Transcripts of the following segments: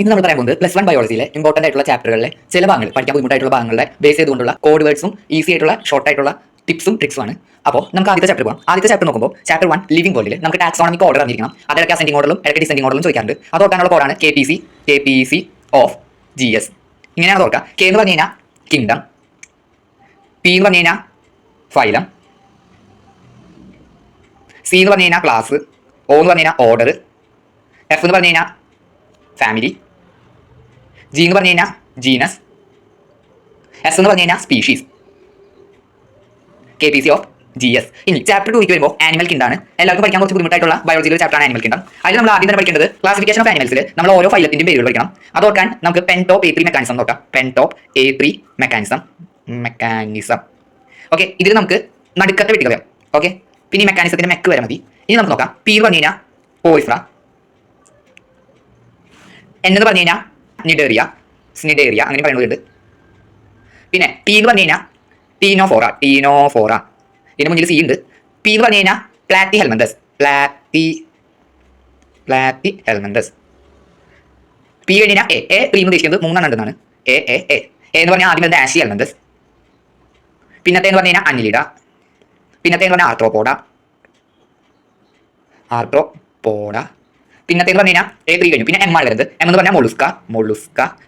ഇന്ന് നമ്മൾ പറയാൻ പോകുന്നത് +1 ബയോളജിയിലെ ഇമ്പോർട്ടന്റ് ആയിട്ടുള്ള ചാപ്റ്ററുകളിലെ ചില ഭാഗങ്ങൾ പഠിക്കാൻ ബുദ്ധിമുട്ടായിട്ടുള്ള ഭാഗങ്ങളെ ബേസ് ചെയ്തുകൊണ്ടുള്ള കോഡ് വേർഡ്സും ഈസി ആയിട്ടുള്ള ഷോർട്ട് ആയിട്ടുള്ള ടിപ്സും ട്രിക്സും ആണ്. അപ്പോൾ നമുക്ക് ആദ്യത്തെ ചാപ്റ്റർ പോകാം. ആദ്യത്തെ ചാപ്റ്റർ നോക്കുമ്പോൾ ചാപ്റ്റർ 1 ലിവിംഗ് വേൾഡിൽ നമുക്ക് ടാക്സോണമിക് ഓർഡർ അറിഞ്ഞിരിക്കണം. അതൊക്കെ അസെൻഡിംഗ് ഓർഡറിലും ഇടയ്ക്ക് ഡിസെൻഡിംഗ് ഓർഡറിലും ചോദിക്കാറുണ്ട്. അത് ഓർക്കാനുള്ള കോഡാണ് KPC ഓഫ് GS. ഇങ്ങനെയാണ് ഓർക്കുക. K എന്ന് പറഞ്ഞു കഴിഞ്ഞാൽ കിങ്ഡം, P എന്ന് പറഞ്ഞു കഴിഞ്ഞാൽ ഫൈലം, C എന്ന് പറഞ്ഞു കഴിഞ്ഞാൽ ക്ലാസ്, O എന്ന് പറഞ്ഞു കഴിഞ്ഞാൽ ഓർഡർ, F എന്ന് പറഞ്ഞു കഴിഞ്ഞാൽ ഫാമിലി, G എന്ന് പറഞ്ഞു കഴിഞ്ഞാൽ ജീനസ്, S എന്ന് പറഞ്ഞു കഴിഞ്ഞാൽ സ്പീഷീസ്. KPC of GS. ഇനി ചാപ്റ്റർ 2 വരുമ്പോൾ ആനിമൽ കിങ്ഡമാണ്. എല്ലാവർക്കും പഠിക്കാൻ കുറച്ച് ബുദ്ധിമുട്ടായിട്ടുള്ള ബയോളജിയിലെ ചാപ്റ്ററാണ് ആനിമൽ കിങ്ഡം. അതിൽ നമ്മൾ ആദ്യം തന്നെ പഠിക്കേണ്ടത് ക്ലാസിഫിക്കേഷൻ ഓഫ് ആനിമൽസിൽ നമ്മൾ ഓരോ ഫൈലത്തിന്റെയും പേരുകൾ പഠിക്കണം. അത് ഓർക്കാൻ നമുക്ക് പെൻടോപ്പ് A3 മെക്കാനിസം നോക്കാം. പെൻടോപ്പ് A3 മെക്കാനിസം. ഓക്കെ, ഇതിൽ നമുക്ക് നടുക്കത്തെ വെട്ടി കളയാം. ഓക്കെ, പിന്നെ ഈ മെക്കാനിസത്തിന്റെ മെക്ക് വരെ മതി. ഇനി നമുക്ക് നോക്കാം. P എന്ന് പറഞ്ഞു കഴിഞ്ഞാൽ പോയിഫ്ര, N എന്ന് പറഞ്ഞു കഴിഞ്ഞാൽ സ്നിഡേറിയ അങ്ങനെ പറയുന്നുണ്ട്. പിന്നെ T എന്ന് പറഞ്ഞു കഴിഞ്ഞാൽ ടീനോഫോറ. ഇതിന് മുന്നിൽ C ഉണ്ട്. P എന്ന് പറഞ്ഞു കഴിഞ്ഞാൽ പ്ലാറ്റി ഹെൽമന്തസ്. P കഴിഞ്ഞാൽ A പ്രീ എന്ന് ഉദ്ദേശിക്കുന്നത് 3 ഉണ്ടെന്നാണ്. A എന്ന് പറഞ്ഞാൽ ആദ്യം വരുന്നത് ആഷി ഹെൽമന്തസ്, പിന്നത്തെ എന്ന് പറഞ്ഞു കഴിഞ്ഞാൽ അനിലിഡ, പിന്നത്തെ എന്ന് പറഞ്ഞാൽ ആർത്രോപോഡ, പിന്നത്തെ എന്ന് പറഞ്ഞു കഴിഞ്ഞാൽ A3 കഴിഞ്ഞു. പിന്നെ M ആണ് വരുന്നത്. M എന്ന് പറഞ്ഞാൽ മൊളുസ്ക,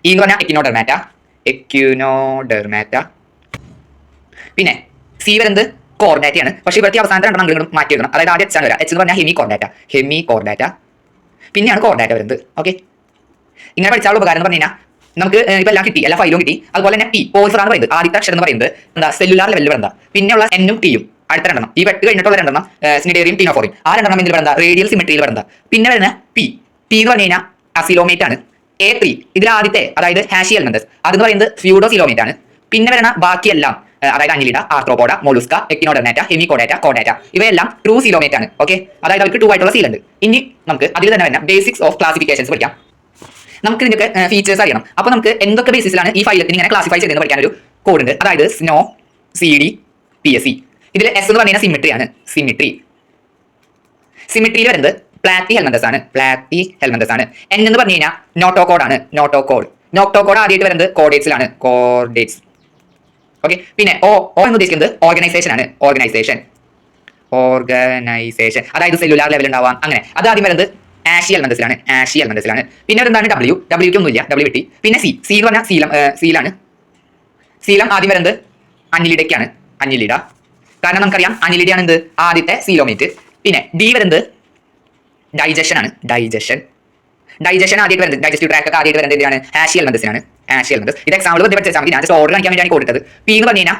E എന്ന് പറഞ്ഞാൽ എക്കിനോഡെർമാറ്റ. പിന്നെ C വരുന്നത് കോർഡാറ്റയാണ്. പക്ഷേ ഇവിടുത്തെ അവസാനത്തെ രണ്ടെണ്ണം അങ്ങോട്ട് മാറ്റി വെക്കണം. അതായത് ആദ്യം H ആണ് വരിക. H എന്ന് പറഞ്ഞാൽ ഹെമി കോർഡാറ്റ, പിന്നെയാണ് കോർഡാറ്റ വരുന്നത്. ഓക്കെ, ഇങ്ങനെ പഠിച്ചാലുള്ള ഉപകാരം എന്ന് പറഞ്ഞു കഴിഞ്ഞാൽ നമുക്ക് ഇപ്പം എല്ലാം കിട്ടി, എല്ലാ ഫൈലും കിട്ടി. അതുപോലെ തന്നെ P പോയിഫ്ര എന്ന് പറയുന്നത് ആദ്യത്തെ അക്ഷരം എന്ന് പറയുന്നത് എന്താ സെല്ലുലാർ ലെവലിൽ വേണ്ട. പിന്നെയുള്ള N-ഉം T-യും അടുത്ത രണ്ടെണ്ണം, ഈ വെട്ട് കഴിഞ്ഞിട്ടുള്ള രണ്ടെണ്ണം സ്നിഡേറിയും ടീനോഫോറിയും. ആ രണ്ടെണ്ണം ഇതിൽ വേണ്ട റേഡിയൽ സിമെട്രിയിൽ വേണ്ട. പിന്നെ വരുന്ന P എന്ന് പറഞ്ഞു കഴിഞ്ഞാൽ അസിലോമേറ്റ് ആണ്. A3 ഇതിൽ ആദ്യത്തെ അതായത് ഹാഷി എൽമന്തസ് അതെന്ന് പറയുന്നത് ഫ്യൂഡോസിലോമേറ്റ് ആണ്. പിന്നെ വരുന്ന ബാക്കിയെല്ലാം അതായത് അനിലിഡ, ആർത്രോപോഡ, മൊളുസ്ക, എക്കിനോഡെർമാറ്റ, ഹെമികോഡാറ്റ, കോഡാറ്റ ഇവയെല്ലാം ട്രൂ സിലോമേറ്റ് ആണ്. ഓക്കെ, അതായത് അവർക്ക് 2 ആയിട്ടുള്ള സീൽ ഉണ്ട്. ഇനി നമുക്ക് അതിൽ തന്നെ വരുന്ന ബേസിക്സ് ഓഫ് ക്ലാസിഫിക്കേഷൻസ് പഠിക്കാം. നമുക്ക് ഇതിന്റെ ഫീച്ചേഴ്സ് അറിയണം. അപ്പോൾ നമുക്ക് എന്തൊക്കെ ബേസിസിലാണ് ഈ ഫൈലത്തിന് ഇങ്ങനെ ക്ലാസിഫൈ ചെയ്തെന്ന് പഠിക്കാൻ ഒരു കോഡ് ഉണ്ട്. അതായത് SNO CD PSC. ഇതിൽ S എന്ന് പറഞ്ഞാൽ സിമിട്രി ആണ്. സിമിട്രിയിൽ വരുന്നത് പ്ലാറ്റി ഹെൽമന്തസ് ആണ്. N എന്ന് പറഞ്ഞു കഴിഞ്ഞാൽ നോട്ടോകോഡ് ആണ്. നോട്ടോകോഡ് ആദ്യമായിട്ട് വരുന്നത് കോഡേറ്റ്സിലാണ്. ഓക്കെ, പിന്നെ O എന്ന് ഉദ്ദേശിക്കുന്നത് ഓർഗനൈസേഷൻ ആണ്. ഓർഗനൈസേഷൻ അതായത് സെല്ലുലാർ ലെവൽ ഉണ്ടാവാം. അങ്ങനെ അത് ആദ്യം വരുന്നത് ആഷി എൽമന്തസിലാണ്. പിന്നെ എന്താണ് W ഒന്നുമില്ല, W കിട്ടി. പിന്നെ C എന്ന് പറഞ്ഞാൽ സീലം ആദ്യം വരുന്നത് അനിലിഡയ്ക്കാണ്. കാരണം നമുക്കറിയാം അനിലിഡയാണ് എന്ത് ആദ്യത്തെ സീലോമേറ്റ്. പിന്നെ D വരുന്നത് ഡൈജഷൻ ആണ്. ഡൈജഷൻ ആദ്യമായിട്ട് വരുന്നത് ഡൈജസ്റ്റീവ് ട്രാക്ട് ഒക്കെ ആദ്യമായിട്ട് വരുന്നത് എന്താണ് ആഷി എൽമന്തസിനാണ്. ഇത് എക്സാമ്പിൾ വെച്ച് പഠിച്ചാൽ മതി. ഞാൻ ജസ്റ്റ് ഓർഡർ കാണിക്കാൻ വേണ്ടിയാണ് കൊടുത്തത്. P എന്ന് പറഞ്ഞു കഴിഞ്ഞാൽ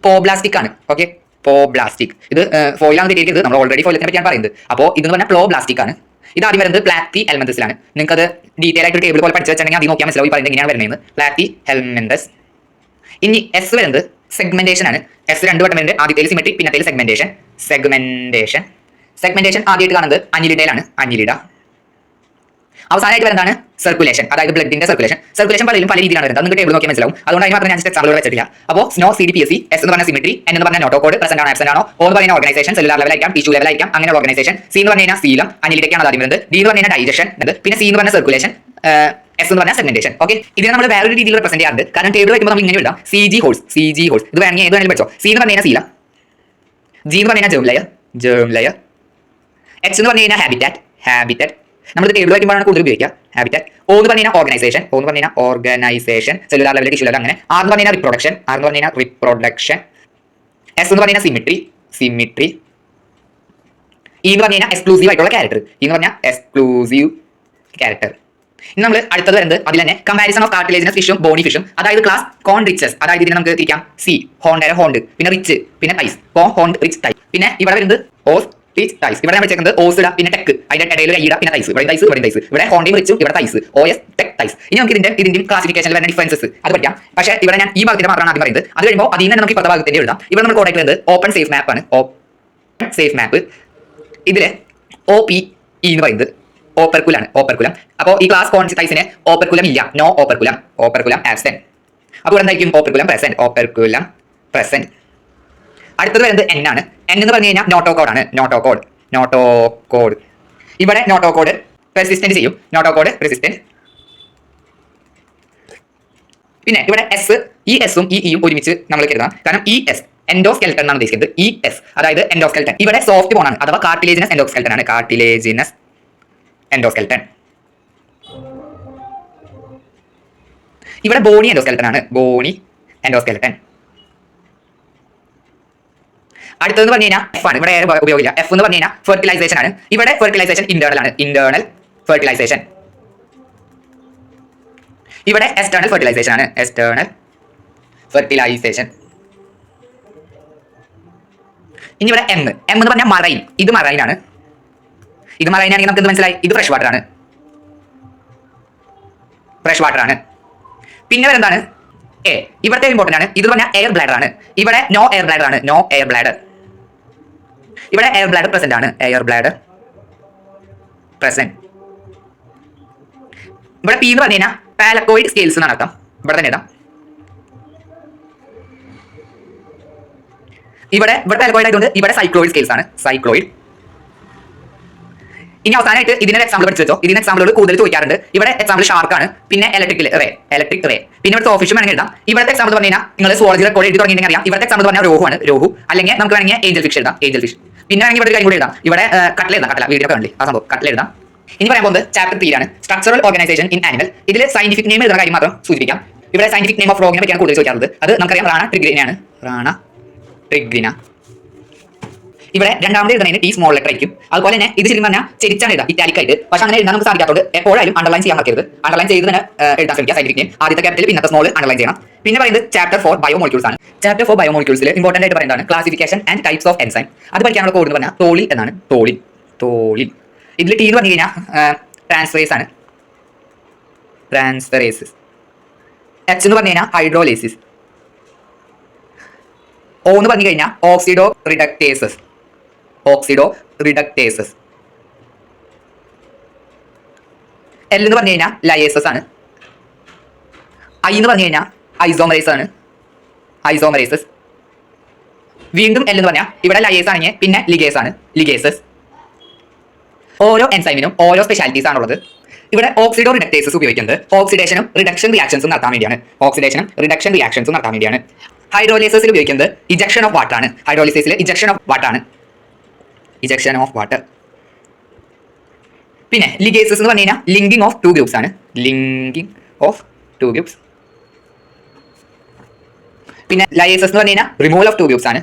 പോബ്ലാസ്റ്റിക് ആണ്. ഓക്കെ, പോബ്ലാസ്റ്റിക് ഇത് ഫോയിലാണ് തിരികെ നമ്മൾ ഓൾറെഡി ഫോയിലത്തിനെ പറ്റിയാണ് പറയുന്നത്. അപ്പോൾ ഇതെന്ന് പറഞ്ഞാൽ പ്ലോബ്ലാസ്റ്റിക് ആണ്. ഇത് ആദ്യം വരുന്നത് പ്ലാറ്റി ഹെൽമന്തസിലാണ്. നിങ്ങൾക്ക് അത് ഡീറ്റെയിൽ ആയിട്ട് ടേബിൾ പോലെ പഠിച്ചു വെച്ചിട്ടുണ്ടെങ്കിൽ അത് നോക്കിയാൽ മനസ്സിലാവും പറയുന്നത് എങ്ങനെയാണ് വരുന്നത്. പ്ലാറ്റി ഹെൽമന്തസ്. ഇനി S വരുന്നത് സെഗ്മെന്റേഷൻ ആണ്. S 2 വട്ടം വരുന്നത്. ആദ്യത്തേൽ സിമെട്രി, പിന്നത്തേൽ സെഗ്മെന്റേഷൻ ആദ്യമായിട്ട് കാണുന്നത് അനിലിഡയിലാണ്. അവസാനമായിട്ട് വരുന്നതാണ് സർക്കുലേഷൻ, അതായത് ബ്ലഡിന്റെ സർക്കുലേഷൻ പലരും പല രീതിയിലാണ് വരുന്നത്. നിങ്ങൾക്ക് ടേബിൾ നോക്കിയാൽ മനസ്സിലാവും. അതുകൊണ്ട് മാത്രം ഞാൻ ജസ്റ്റ് എക്സാമ്പിൾ വെച്ചിട്ടില്ല. അപ്പോൾ SNO CD PSC. S എന്ന് പറഞ്ഞാൽ സിമെട്രി, N എന്ന് പറഞ്ഞാൽ നോട്ടോകോഡ് പ്രസന്റ് ആണോ ആബ്സെന്റ് ആണോ, O എന്ന് പറയുന്ന ഓർഗനൈസേഷൻ സെല്ലുലാർ ലെവലായിരിക്കാം, ടിഷ്യൂ ലെവലായിരിക്കാം, അങ്ങനെ ഓർഗനൈസേഷൻ. C എന്ന് പറഞ്ഞാൽ സീലം അനിലിഡയ്ക്കാണ് ആദ്യം വരുന്നത്. D എന്ന് പറഞ്ഞാൽ ഡൈജഷൻ, പിന്നെ C എന്ന് പറഞ്ഞാൽ സർക്കുലേഷൻ, S എന്ന് പറഞ്ഞാൽ സെഗ്മെന്റേഷൻ. ഓക്കെ, ഇതിനെ നമ്മൾ വേറൊരു രീതിയിൽ റെപ്രസെന്റ് ചെയ്യാറുണ്ട്. കാരണം ടേബിൾ വയ്ക്കുമ്പോൾ നമ്മൾ ഇങ്ങനെ എഴുതാം CG ഹോൾസ്. ഇത് വേണമെങ്കിൽ ഏത് വേണമെങ്കിലും പഠിച്ചോ. C എന്ന് പറഞ്ഞാൽ സീലം, G എന്ന് പറഞ്ഞാൽ ജേം ലെയർ, H എന്ന് പറഞ്ഞു കഴിഞ്ഞാൽ ഹാബിറ്ററ്റ്. നമ്മൾ ടേബിൾ വയ്ക്കുമ്പോഴാണ് കൂടുതൽ ഉപയോഗിക്കുക ഹാബിറ്ററ്റ്. O എന്ന് പറഞ്ഞു കഴിഞ്ഞാൽ ഓർഗനൈസേഷൻ സെല്ലുലാർ ലെവലിൽ ടിഷ്യൂ ലെവൽ അങ്ങനെ. R എന്ന് പറഞ്ഞു കഴിഞ്ഞാൽ റിപ്രൊഡക്ഷൻ. S എന്ന് പറഞ്ഞു കഴിഞ്ഞാൽ സിമിട്രി. E എന്ന് പറഞ്ഞു കഴിഞ്ഞാൽ എക്സ്ക്ലൂസീവ് ആയിട്ടുള്ള ക്യാരക്ടർ. ഇനി നമ്മൾ അടുത്തത് വരുന്നത് അതിൽ തന്നെ കമ്പാരിസൺ ഓഫ് കാർട്ടിലേജിനസ് ഫിഷും ബോണി ഫിഷും. അതായത് ക്ലാസ് കോൺട്രിച്ചസ്, അതായത് ഇതിനെ നമുക്ക് തിരിക്കാം C ഹോണ്ട്, പിന്നെ റിച്ച്, പിന്നെ ടൈസ്. ഹോണ്ട് റിച്ച് ടൈസ്. പിന്നെ ഇവിടെ വരുന്നത് ഓസ് ടൈസ്. ഇവിടെ നമ്മൾ വെച്ചേക്കുന്നത് ഓസിഡ, പിന്നെ ടെക്ക്, അതിന്റെ ഇടയിൽ കൈയിട, പിന്നെ ടൈസ്. ഇവിടെ ഹോണ്ടയും റിച്ചും, ഇവിടെ ടൈസ്, OS ടെക് ടൈസ്. ഇനി നമുക്ക് ഇതിന്റെ ക്ലാസിഫിക്കേഷനിൽ വരുന്ന ഡിഫറൻസസ് അത് പഠിക്കാം. പക്ഷേ ഇവിടെ ഞാൻ ഈ ഭാഗത്തിന്റെ മാത്രമാണ് ആദ്യം പറയുന്നത്. അത് കഴിയുമ്പോൾ അതിൽ നിന്ന് നമുക്ക് 10 ഭാഗത്തിന്റെ എഴുതാം. ഇവിടെ നമ്മൾ കോഡായിട്ട് വരുന്നത് ഓപ്പൺ സേഫ് മാപ്പ് ആണ്. ഇതിലെ OPE എന്ന് പറയുന്നത് ഓപ്പർക്കുലാണ്. അപ്പോൾ ഈ ക്ലാസ് കോൺസിറ്റൈസിന് ഓപ്പർക്കുലം ഇല്ല, നോ ഓപ്പർക്കുലം ആബ്സെന്റ്. അപ്പോൾ ഇവിടെ എന്തായിരിക്കും ഓപ്പർക്കുലം പ്രസന്റ്. അടുത്തത് വരുന്നത് N ആണ്. N എന്ന് പറഞ്ഞു കഴിഞ്ഞാൽ നോട്ടോകോഡ് ആണ്. നോട്ടോകോഡ് ഇവിടെ നോട്ടോകോഡ് റെസിസ്റ്റന്റ് ചെയ്യും. പിന്നെ ഇവിടെ എസ്, ഈ എസും ഈ ഇയും ഒരുമിച്ച് നമ്മൾ കരുതാം. കാരണം ഇ എസ് എൻഡോസ്കെൽട്ടൺ എന്നാണ് ഉദ്ദേശിക്കുന്നത്. ഇ എസ് അതായത് എൻഡോസ്കെൽട്ടൺ. ഇവിടെ സോഫ്റ്റ് ബോൺ ആണ് അഥവാ കാർട്ടിലേജിനസ് എൻഡോസ്കെൽട്ടൺ ആണ്. Cartilaginous endoskeleton. ഇവിടെ ബോണി എൻഡോസ്കെൽട്ടൺ ആണ്. ബോണി എൻഡോസ്കെൽട്ടൺ. അടുത്തതെന്ന് പറഞ്ഞു കഴിഞ്ഞാൽ എഫ് ആണ്. ഇവിടെ ഉപയോഗില്ല. എഫ് എന്ന് പറഞ്ഞു കഴിഞ്ഞാൽ ഫെർട്ടിലൈസേഷൻ ആണ്. ഇവിടെ ഫെർട്ടിലൈസേഷൻ ഇന്റേണൽ ആണ്. Internal fertilization. ഇവിടെ എക്സ്റ്റേണൽ ഫെർട്ടിലൈസേഷൻ ആണ്. External fertilization. ഇനി ഇവിടെ എം എന്ന് പറഞ്ഞാൽ മറൈൻ. ഇത് മറൈൻ ആണ്. ഇത് മറൈൻ ആണെങ്കിൽ നമുക്ക് എന്ത് മനസ്സിലായി? ഇത് ഫ്രഷ് വാട്ടർ ആണ്. ഫ്രഷ് വാട്ടർ ആണ്. പിന്നെ എന്താണ്? എ. ഇവിടുത്തെ ഇമ്പോർട്ടന്റ് ആണ്. ഇത് പറഞ്ഞാൽ എയർ ബ്ലാഡർ ആണ്. ഇവിടെ നോ എയർ ബ്ലാഡർ ആണ്. No air bladder. ഇവിടെ എയർ ബ്ലാഡർ പ്രസന്റ് ആണ്. Air bladder present. ഇവിടെ പി എന്ന് പറഞ്ഞു കഴിഞ്ഞാൽ പാലക്കോയിഡ് സ്കെയിൽസ് എന്നാണ് അർത്ഥം. ഇവിടെ തന്നെ ഇടാം. ഇവിടെ പാലക്കോയിഡ് ആയതുകൊണ്ട് ഇവിടെ സൈക്ലോയിഡ് സ്കെയിൽസ് ആണ്. സൈക്ലോയിഡ്. ഇനി അവസാനമായിട്ട് ഇതിന്റെ എക്സാമ്പിൾ പഠിച്ചു വെച്ചോ. ഇതിന് എക്സാമ്പിളുകൾ കൂടുതൽ ചോദിക്കാറുണ്ട്. ഇവിടെ എക്സാമ്പിൾ ഷാർക്ക് ആണ്. പിന്നെ ഇലക്ട്രിക് റേ. പിന്നെ ഇവിടെ ഓഫീഷ്യൽ വേണമെങ്കിൽ എഴുതാം. ഇവിടുത്തെ എക്സാമ്പിൾ പറഞ്ഞു കഴിഞ്ഞാൽ നിങ്ങൾ സുവോളജി റെക്കോർഡ് എഴുതി തുടങ്ങിയെങ്കിൽ അറിയാം. ഇവിടുത്തെ എക്സാമ്പിൾ പറഞ്ഞാൽ രോഹു ആണ്. രോഹു. അല്ലെങ്കിൽ നമുക്ക് വേണമെങ്കിൽ ഏഞ്ചൽ ഫിഷ് എഴുതാം. Angel fish. പിന്നെ വേണമെങ്കിൽ ഇവിടെ കാര്യം കൂടി എഴുതാം. ഇവിടെ കട്ടല എഴുതാം. കട്ടല വീഡിയോ കണ്ടില്ലേ ആ സംഭവം. കട്ടല എഴുതാം. ഇനി പറയാൻ പോകുന്നത് ചാപ്റ്റർ 3 ആണ്. Structural organisation in animal. ഇതിൽ സയന്റിഫിക് നെയിം എഴുതുന്ന കാര്യം മാത്രം സൂചിപ്പിക്കാം. ഇവിടെ സയന്റിഫിക് നെയിം ഓഫ് ഫ്രോഗിനെ പറ്റിയാണ് കൂടുതൽ ചോദിക്കാറുള്ളത്. അത് നമുക്കറിയാം റാണ ട്രിഗ്രിന ആണ്. റാണ ട്രിഗ്രിന. ഇവിടെ രണ്ടാമത് എഴുതുന്നതിന് ടി സ്മോൾ ലെറ്റർ ആയിരിക്കും. അതുപോലെ തന്നെ ഇത് ശരിക്കും പറഞ്ഞാൽ ചെരിച്ചാണ് എഴുതാം. ഇറ്റാലിക് ആയിട്ട്. പക്ഷെ അങ്ങനെ എഴുതാൻ നമുക്ക് സാധിക്കാത്തത് എപ്പോഴും അണ്ടർലൈൻ ചെയ്യാൻ മറക്കരുത്. അണ്ടർലൈൻ ചെയ്ത് തന്നെ എഴുതാൻ ശ്രമിക്കുക. സയന്റിഫിക് നെയിം ആദ്യത്തെ ക്യാപിറ്റൽ പിന്നത്തെ സ്മോൾ അണ്ടർലൈൻ ചെയ്യണം. പിന്നെ പറയുന്നത് ചാപ്റ്റർ 4 ബയോമോളിക്യൂൾസ് ആണ്. ചാപ്റ്റർ 4 ബയോമോളിക്യൂൾസിൽ ഇമ്പോർട്ടന്റ് ആയിട്ട് പറയുന്നതാണ് classification and types of enzyme. അത് പഠിക്കാനുള്ള കോഡ് എന്ന് പറഞ്ഞാൽ തോളിൻ എന്നാണ്. തോളിൻ. ഇതിൽ ടി എന്ന് പറഞ്ഞു കഴിഞ്ഞാൽ ട്രാൻസ്ഫറേസ് ആണ്. ട്രാൻസ്ഫറേസിസ്. എച്ച് എന്ന് പറഞ്ഞു കഴിഞ്ഞാൽ ഹൈഡ്രോലേസിസ്. ഓ എന്ന് പറഞ്ഞു കഴിഞ്ഞാൽ ഓക്സിഡോ റിഡക്ടേസസ്. എൽ എന്ന് പറഞ്ഞു കഴിഞ്ഞാൽ ലയേസസ് ആണ്. ഐ എന്ന് പറഞ്ഞു കഴിഞ്ഞാൽ ഐസോമറേസസ്. വീണ്ടും എൽ എന്ന് പറഞ്ഞാൽ ഇവിടെ ലയേസ് ആണെങ്കിൽ പിന്നെ ലിഗേസ് ആണ്. ലിഗേസസ്. ഓരോ എൻസൈമിനും ഓരോ സ്പെഷ്യാലിറ്റീസ് ആണുള്ളത്. ഇവിടെ ഓക്സിഡോ റിഡക്ടേസസ് ഉപയോഗിക്കുന്നത് ഓക്സിഡേഷനും റിഡക്ഷൻ റിയാക്ഷൻസും നടത്താൻ വേണ്ടിയാണ്. ഹൈഡ്രോലിസിസിൽ ഉപയോഗിക്കുന്നത് ഇജക്ഷൻ ഓഫ് വാട്ടർ ആണ്. ഹൈഡ്രോലിസിസിൽ ഇജക്ഷൻ ഓഫ് വാട്ടർ. പിന്നെ ലിഗേസസ് എന്ന് പറഞ്ഞു കഴിഞ്ഞാൽ ലിങ്കിങ് ഓഫ് ടു ഗ്രൂപ്പ്സ് ആണ്. പിന്നെ ലയേസസ് എന്ന് പറഞ്ഞു കഴിഞ്ഞാൽ റിമൂവൽ ഓഫ് ടു ഗ്രൂപ്പ്സ് ആണ്.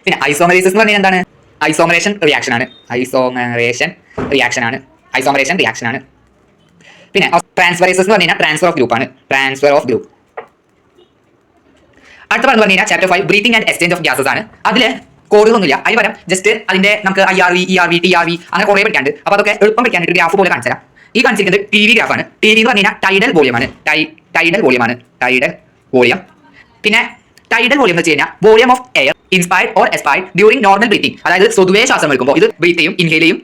പിന്നെ ഐസോമറേസസ് എന്ന് പറഞ്ഞാൽ എന്താണ്? ഐസോമറേഷൻ റിയാക്ഷൻ ആണ്. പിന്നെ ട്രാൻസ്ഫറേസസ് എന്ന് പറഞ്ഞാൽ ട്രാൻസ്ഫർ ഓഫ് ഗ്രൂപ്പ് ആണ്. അടുത്ത പറഞ്ഞു കഴിഞ്ഞാൽ chapter 5 breathing and exchange of gases ആണ്. അതിൽ കോഡുകളൊന്നുമില്ല. അതിന് പകരം ജസ്റ്റ് അതിന്റെ നമുക്ക് IRV, ERV, TRV അങ്ങനെ കുറേ പഠിക്കാണ്ട്. അപ്പോൾ അതൊക്കെ എളുപ്പം പഠിക്കാനായിട്ട് ഗ്രാഫ് പോലെ കാണിച്ചു തരാം. ഈ കാണിച്ചിരിക്കുന്നത് TV ഗ്രാഫ് ആണ്. TV എന്ന് പറഞ്ഞു കഴിഞ്ഞാൽ ടൈഡൽ വോളിയം. പിന്നെ ടൈഡൽ വോളിയം എന്ന് വെച്ച് കഴിഞ്ഞാൽ volume of air inspired or expired during normal breathing. അതായത് സ്വതുവേ ശ്വാസം എടുക്കുമ്പോൾ ഇത് ബ്രീത്ത് ചെയ്യും, ഇൻഹേൽ ചെയ്യും,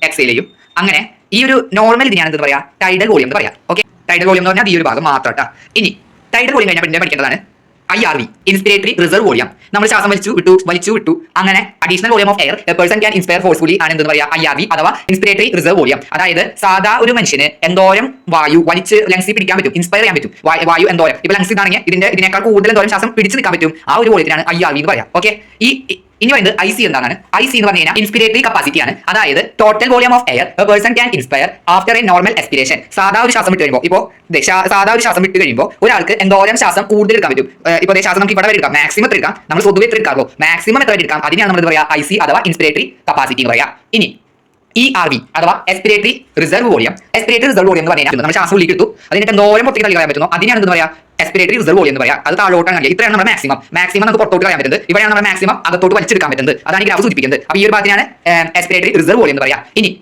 എക്സേൽ ചെയ്യും. അങ്ങനെ ഈ ഒരു നോർമൽ ഇതിനാണ് എന്ത് പറയാ? ടൈഡൽ വോളിയം എന്ന് പറയാം. ഓക്കെ, ടൈഡൽ വോളിയം എന്ന് പറഞ്ഞാൽ ഈ ഒരു ഭാഗം മാത്രം. ഇനി ടൈഡൽ വോളിയം കഴിഞ്ഞാൽ പിന്നെ പഠിക്കേണ്ടതാണ് IRV, ഇൻസ്പിരേറ്ററി റിസർവ് വോളിയം. നമ്മൾ ശ്വാസം വലിച്ചു വിട്ടു അങ്ങനെ additional volume of air A person can inspire forcefully ആണ് എന്തെന്ന് പറയാ? IRV അഥവാ ഇൻസ്പിരേറ്ററി റിസർവ് വോളിയം. അതായത് സാധാ ഒരു മനുഷ്യന് എന്തോരം വായു വലിച്ച് ലങ്സിൽ പിടിക്കാൻ പറ്റും, ഇൻസ്പയർ ചെയ്യാൻ പറ്റും. വായു എന്തോരം ഇപ്പൊ ലങ്സിൽ ആണെങ്കിൽ ഇതിനേക്കാൾ കൂടുതൽ എന്തോരം ശ്വാസം പിടിച്ചു നിൽക്കാൻ പറ്റും. ആ ഒരു വോളിയത്തിനാണ് IRV എന്ന് പറയാം. ഓക്കെ, ഇനി പറയുന്നത് IC എന്താണ്? IC എന്ന് പറഞ്ഞു കഴിഞ്ഞാൽ ഇൻസ്പിരേറ്ററി കപ്പാസിറ്റി ആണ്. അതായത് total volume of air A person can inspire after A normal expiration. സാധാ ഒരു ശ്വാസം വിട്ട് കഴിയുമ്പോൾ ഒരാൾക്ക് എന്തോരം ശ്വാസം കൂടുതൽ എടുക്കാൻ പറ്റും. ഇപ്പോൾ ശ്വാസം നമുക്ക് ഇവിടെ എടുക്കാം, മാക്സിമം എത്ര എടുക്കാം, നമ്മൾ പൊതുവെ എത്ര എടുക്കാമോ മാക്സിമം എത്ര എടുക്കാം, അതിനാണ് നമ്മൾ പറയാ IC അഥവാ ഇൻസ്പിരേറ്ററി കപ്പാസിറ്റി എന്ന് പറയാം. ഇനി ERV അഥവാ എസ്പിരേറ്ററി റിസർവ് വോളിയം. എസ്പിരേറ്ററി റിസർവ് വോളിയം എന്ന് പറഞ്ഞാൽ നമ്മൾ ശ്വാസം ഉള്ളിൽ എടുത്തു, അതിന് എന്തോരം പുറത്തേക്ക് കളയാൻ പറ്റുന്നു, അതിനാണ് എന്ത് പറയാ? എസ്പിരേറ്ററി റിസർവ് വോളിയം എന്ന് പറയാം. അത് താഴോട്ടാണ് കളയുക. ഇത്രയാണ് നമ്മുടെ മാക്സിമം നമുക്ക് പുറത്തോട്ട് കളയാൻ പറ്റുന്നത്. ഇവിടെയാണ് നമ്മുടെ മാക്സിമം അകത്തോട്ട് വലിച്ചെടുക്കാൻ പറ്റുന്നത്. അതാണ് ഈ ഗ്രാഫ് സൂചിപ്പിക്കുന്നത്. അപ്പോൾ ഈ ഒരു ഭാഗത്തിനാണ് എസ്പിരേറ്ററി റിസർവ് വോളിയം എന്ന് പറയാം. ഇനി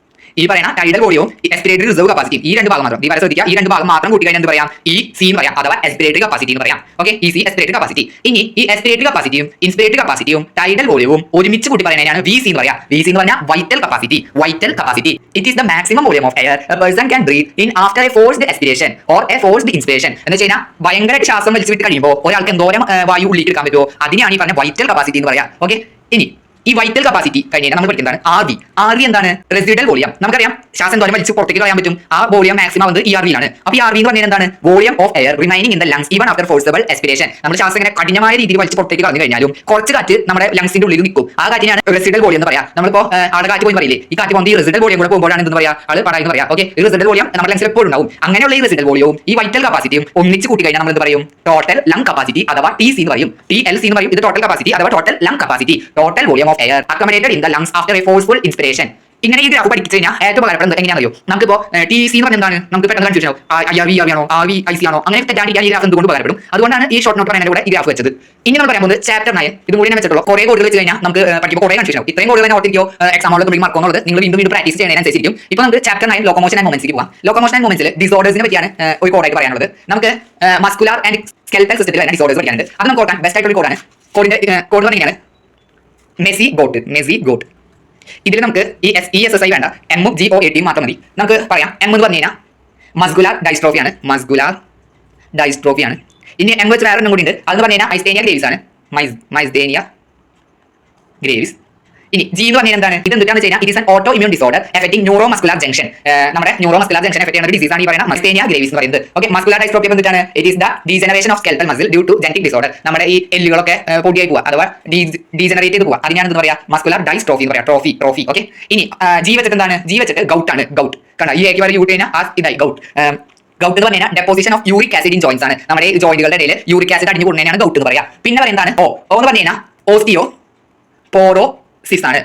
ഈ പറയുന്ന ടൈഡൽ വോളിയവും എസ്പിരേറ്ററി റിസർവ് കപ്പാസിറ്റി ഈ രണ്ട് ഭാഗം മാത്രം ശ്രദ്ധിക്കുക. ഈ രണ്ട് ഭാഗം മാത്രം കൂട്ടി കഴിഞ്ഞാൽ എന്ത് പറയാം? EC എന്ന് പറയാം അഥവാ എസ്പിരേറ്ററി കപ്പാസിറ്റി എന്ന് പറയാം. Okay, EC expiratory capacity. ഇനി ഈ എസ്പിരേറ്ററി കപ്പാസിറ്റിയും ഇൻസ്പിരേറ്ററി കപ്പാസിറ്റിയും ടൈഡൽ വോളിയവും ഒരുമിച്ച് കൂട്ടി പറയുന്നതിനാണ് VC എന്ന് പറയാം. VC എന്ന് പറഞ്ഞാൽ vital capacity. It is the maximum volume of air A person can breath in after A forced expiration or A forced inspiration. എന്ന് വെച്ച് കഴിഞ്ഞാൽ ഭയങ്കര ശ്വാസം വലിച്ചു വിട്ട് കഴിയുമ്പോൾ ഒരാൾക്ക് എന്തോരം വായു ഉള്ളിൽ എടുക്കാൻ പറ്റുമോ അതിനെയാണ് ഈ പറഞ്ഞ വൈറ്റൽ കപ്പാസിറ്റി എന്ന് പറയാം. ഓക്കെ, ഇനി ഈ വൈറ്റൽ കപ്പാസിറ്റി കഴിഞ്ഞാൽ നമ്മൾ പഠിക്കുന്നതാണ് ആർ വി എന്താണ് റെസിഡൽ വോളിയം നമുക്കറിയാം ശ്വാസം തോരം വലിച്ച് പുറത്തേക്ക് കളയാൻ പറ്റും ആ വോളിയം മാക്സിമം വന്നത് ഈ ആർ വിയിലാണ് അപ്പോൾ ഈ ആർ വി എന്ന് പറഞ്ഞാൽ എന്താണ് volume of air remaining in the lungs even after forcible expiration നമ്മൾ ശ്വാസം ഇങ്ങനെ കഠിനമായ രീതിയിൽ വലിച്ച് പുറത്തേക്ക് കളഞ്ഞു കഴിഞ്ഞാലും കുറച്ച് കാറ്റ് നമ്മുടെ ലങ്സിന്റെ ഉള്ളിൽ നിൽക്കും ആ കാറ്റിനാണ് റെസിഡൽ വോളിയം എന്ന് പറയാം നമ്മളിപ്പോൾ ആടെ കാറ്റ് പോയി പറയില്ലേ ഈ കാറ്റ് പോകുമ്പോൾ ഈ റെസിഡൽ വോളിയം കൂടെ പോകുമ്പോഴാണ് എന്ന് പറയാം ആള് പറയുന്നത് പറയാം ഓക്കെ ഈ റെസിഡൽ വോളിയം നമ്മുടെ ലങ്സിൽ എപ്പോഴും ഉണ്ടാവും അങ്ങനെയുള്ള ഈ റെസിഡൽ വോളിയവും ഈ വൈറ്റൽ കപ്പാസിറ്റിയും ഒന്നിച്ച് കൂട്ടി കഴിഞ്ഞാൽ നമ്മൾ എന്ത് പറയും ടോട്ടൽ ലങ് കപ്പാസിറ്റി അഥവാ ടി സി എന്ന് പറയും TLC എന്ന് പറയും ഇത് ടോട്ടൽ കപ്പാസിറ്റി അഥവാ total lung capacity total volume of air accommodated in the lungs after a forceful inspiration. ഇങ്ങനെ ഈ ഗ്രാഫ് പഠിച്ചു കഴിഞ്ഞാൽ ഏറ്റവും ഉപകാരപ്പെടുന്നത് എങ്ങനെയാണെന്നറിയോ നമുക്കിപ്പോൾ TC എന്ന് പറഞ്ഞാൽ എന്താണ് നമുക്ക് പെട്ടെന്ന് കൺഫ്യൂഷൻ ആവും IRV ആണോ RV IC ആണോ അങ്ങനെ തെറ്റാണ്ടിരിക്കാൻ ഈ ഗ്രാഫ് എന്തുകൊണ്ട് ഉപകാരപ്പെടും അതുകൊണ്ടാണ് ഈ ഷോർട്ട് നോട്ട് പറയുന്നത് കൂടെ ഈ ഗ്രാഫ് വെച്ചത് ഇനി നമ്മൾ പറയാൻ പോകുന്നത് ചാപ്റ്റർ 9 ഇത് കൂടി വെച്ചിട്ടുള്ള കുറേ കോഡുകൾ വെച്ച് കഴിഞ്ഞാൽ നമുക്ക് പഠിക്കുമ്പോൾ കുറേ കൺഫ്യൂഷൻ ആവും ഇത്രയും കോഡുകൾ തന്നെ ഓർത്തിരിക്കോ എക്സാമുകളിൽ തുടങ്ങി മാർക്കുള്ളത് നിങ്ങൾ വീണ്ടും വീണ്ടും പ്രാക്ടീസ് ചെയ്യുന്നതിനനുസരിച്ചിരിക്കും ഇപ്പോൾ നമുക്ക് ചാപ്റ്റർ 9 ലോക്കോമോഷൻ ആൻഡ് മൊമെന്റ്സിലേക്ക് പോകാം ലോക്കോമോഷൻ ആൻഡ് മൊമെന്റ്സിൽ ഡിസോർഡേഴ്സിനെ പറ്റിയാണ് ഒരു കോഡായിട്ട് പറയാനുള്ളത് നമുക്ക് മസ്കുലാർ ആൻഡ് സ്കെൽറ്റൽ സിസ്റ്റത്തിൽ ഡിസോർഡേഴ്സ് പഠിക്കാനുണ്ട് അത് നമുക്ക് ഓർക്കാൻ ബെസ്റ്റ് ആയിട്ടുള്ള കോഡാണ് കോഡ് പറഞ്ഞാൽ മെസ്സി ഗോട്ട് ഇതിൽ നമുക്ക് ഈ ESSI വേണ്ട MGOAT മാത്രം മതി നമുക്ക് പറയാം M എന്ന് പറഞ്ഞു കഴിഞ്ഞാൽ മസ്കുലാർ ഡൈസ്ട്രോഫിയാണ് ഇനി M വെച്ച് വേറെ ഒന്നും കൂടി ഉണ്ട് അതെന്ന് പറഞ്ഞു കഴിഞ്ഞാൽ മൈസ്തേനിയ ഗ്രേവിസ് ആണ് മൈസ്തേനിയ ഗ്രേവിസ് ഇനി G എന്ന് പറഞ്ഞാൽ എന്താണ് ഇത് എന്താണെന്ന് വെച്ചാൽ it is an auto immune disorder affecting neuro muscular junction നമ്മുടെ ന്യൂറോ മസ്കുലാർ ജംഗ്ഷൻ എഫക്ട് ചെയ്യുന്ന ഒരു ഡിസീസ് ആണ് ഈ പറയുന്ന മൈസ്തേനിയ ഗ്രേവിസ് എന്ന് പറയുന്നത് ഓക്കെ മസ്കുലാർ ഡൈസ്ട്രോഫി എന്താണ് it is the degeneration of skeletal muscle due to genetic disorder നമ്മുടെ ഈ എല്ലുകളൊക്കെ പൊടിയായി പോവുക അഥവാ ഡീജനറേറ്റ് ചെയ്ത് പോവുക അതിനാണ് എന്താ പറയുക മസ്കുലാർ ഡൈസ്ട്രോഫി എന്ന് പറയാം ട്രോഫി ഓക്കെ ഇനി G വെച്ചിട്ട് എന്താണ് G വെച്ചിട്ട് ഗൗട്ട് കണ്ടോ ഈ വരെ യൂട്ട് കഴിഞ്ഞാൽ ഇതായി ഗൗട്ട് എന്ന് പറഞ്ഞാൽ deposition of uric acid in joints ആണ് നമ്മുടെ ഈ ജോയിന്റുകളുടെ ഇടയിൽ യൂറിക് ആസിഡ് അടിഞ്ഞു കൂടുന്നതിനാണ് ഗൗട്ട് എന്ന് പറയാം പിന്നെ പറയുന്നത് എന്താണ് O എന്ന് പറഞ്ഞു കഴിഞ്ഞാൽ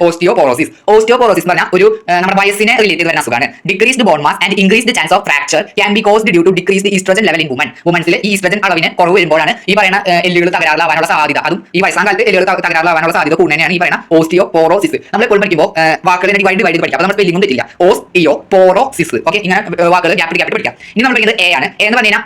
ഓസ്റ്റിയോപോറോസിസ് എന്ന് പറഞ്ഞാൽ ഒരു നമ്മുടെ വയസ്സിനെ റിലേറ്റ് ചെയ്ത് വരുന്ന അസുഖമാണ് decreased bone mass and increased chance of fracture can be caused due to decreased oestrogen level in വുമൻസിൽ ഈ ഈസ്ട്രജൻ അളവിന് കുറവ് വരുമ്പോഴാണ് ഈ പറയുന്ന എല്ലുകൾ തകരാറിലാവാനുള്ള സാധ്യത അതും ഈ വയസ്സാം കാലത്ത് എല്ലുകൾ തകരാറിലാവാനുള്ള സാധ്യത കൂടുതലാണ് ഈ പറയുന്ന ഓസ്റ്റിയോപോറോസിസ് നമ്മൾ എപ്പോഴും പഠിക്കുമ്പോൾ വാക്കുകൾ ഡിവൈഡ് പഠിക്കാം അപ്പോൾ നമ്മൾ സ്പെല്ലിംഗ് തെറ്റില്ല ഓസ്റ്റിയോപോറോസിസ് ഓക്കെ ഇങ്ങനെ വാക്കുകൾ ഗ്യാപ്പ് പഠിക്കാം ഇനി നമ്മൾ പഠിക്കുന്നത് A ആണ് എന്ന് പറഞ്ഞു കഴിഞ്ഞാൽ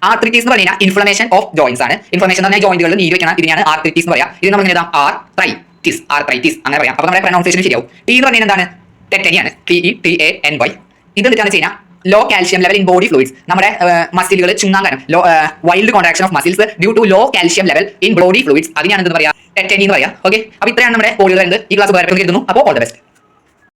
ആർത്രിറ്റിസ് എന്ന് പറഞ്ഞാൽ ഇൻഫ്ലമേഷൻ ഓഫ് ജോയിന്റ്സ് ആണ് ഇൻഫ്ലമേഷൻ എന്ന് പറഞ്ഞാൽ ജോയിന്റുകളിൽ നീര് വെക്കണം ഇതിനാണ് ആർത്രിറ്റിസ് എന്ന് പറയാം ഇത് നമ്മൾ എഴുതാം ആർത്രൈറ്റിസ് അങ്ങനെ പറയാം അപ്പോൾ നമ്മുടെ പ്രൊനൗൺസിയേഷൻ ശരിയാവും T എന്ന് പറഞ്ഞാൽ എന്താണ് ടെറ്റനിയാണ് TETANY ഇത് എന്താണെന്ന് വെച്ച് കഴിഞ്ഞാൽ low calcium level in body fluids നമ്മുടെ മസിലുകൾ ചുങ്ങാൻ കാരണം wild contraction of muscles due to low calcium level in body fluids അതിനാണ് എന്ത് പറയാം ടെറ്റനി എന്ന് പറയാം ഓക്കെ അപ്പോൾ ഇത്രയാണ് നമ്മുടെ കോഡുകൾ വരുന്നത് ഈ ക്ലാസ് ഉപകാരപ്പെടുന്നു അപ്പോൾ ഓൾ ദ ബെസ്റ്റ്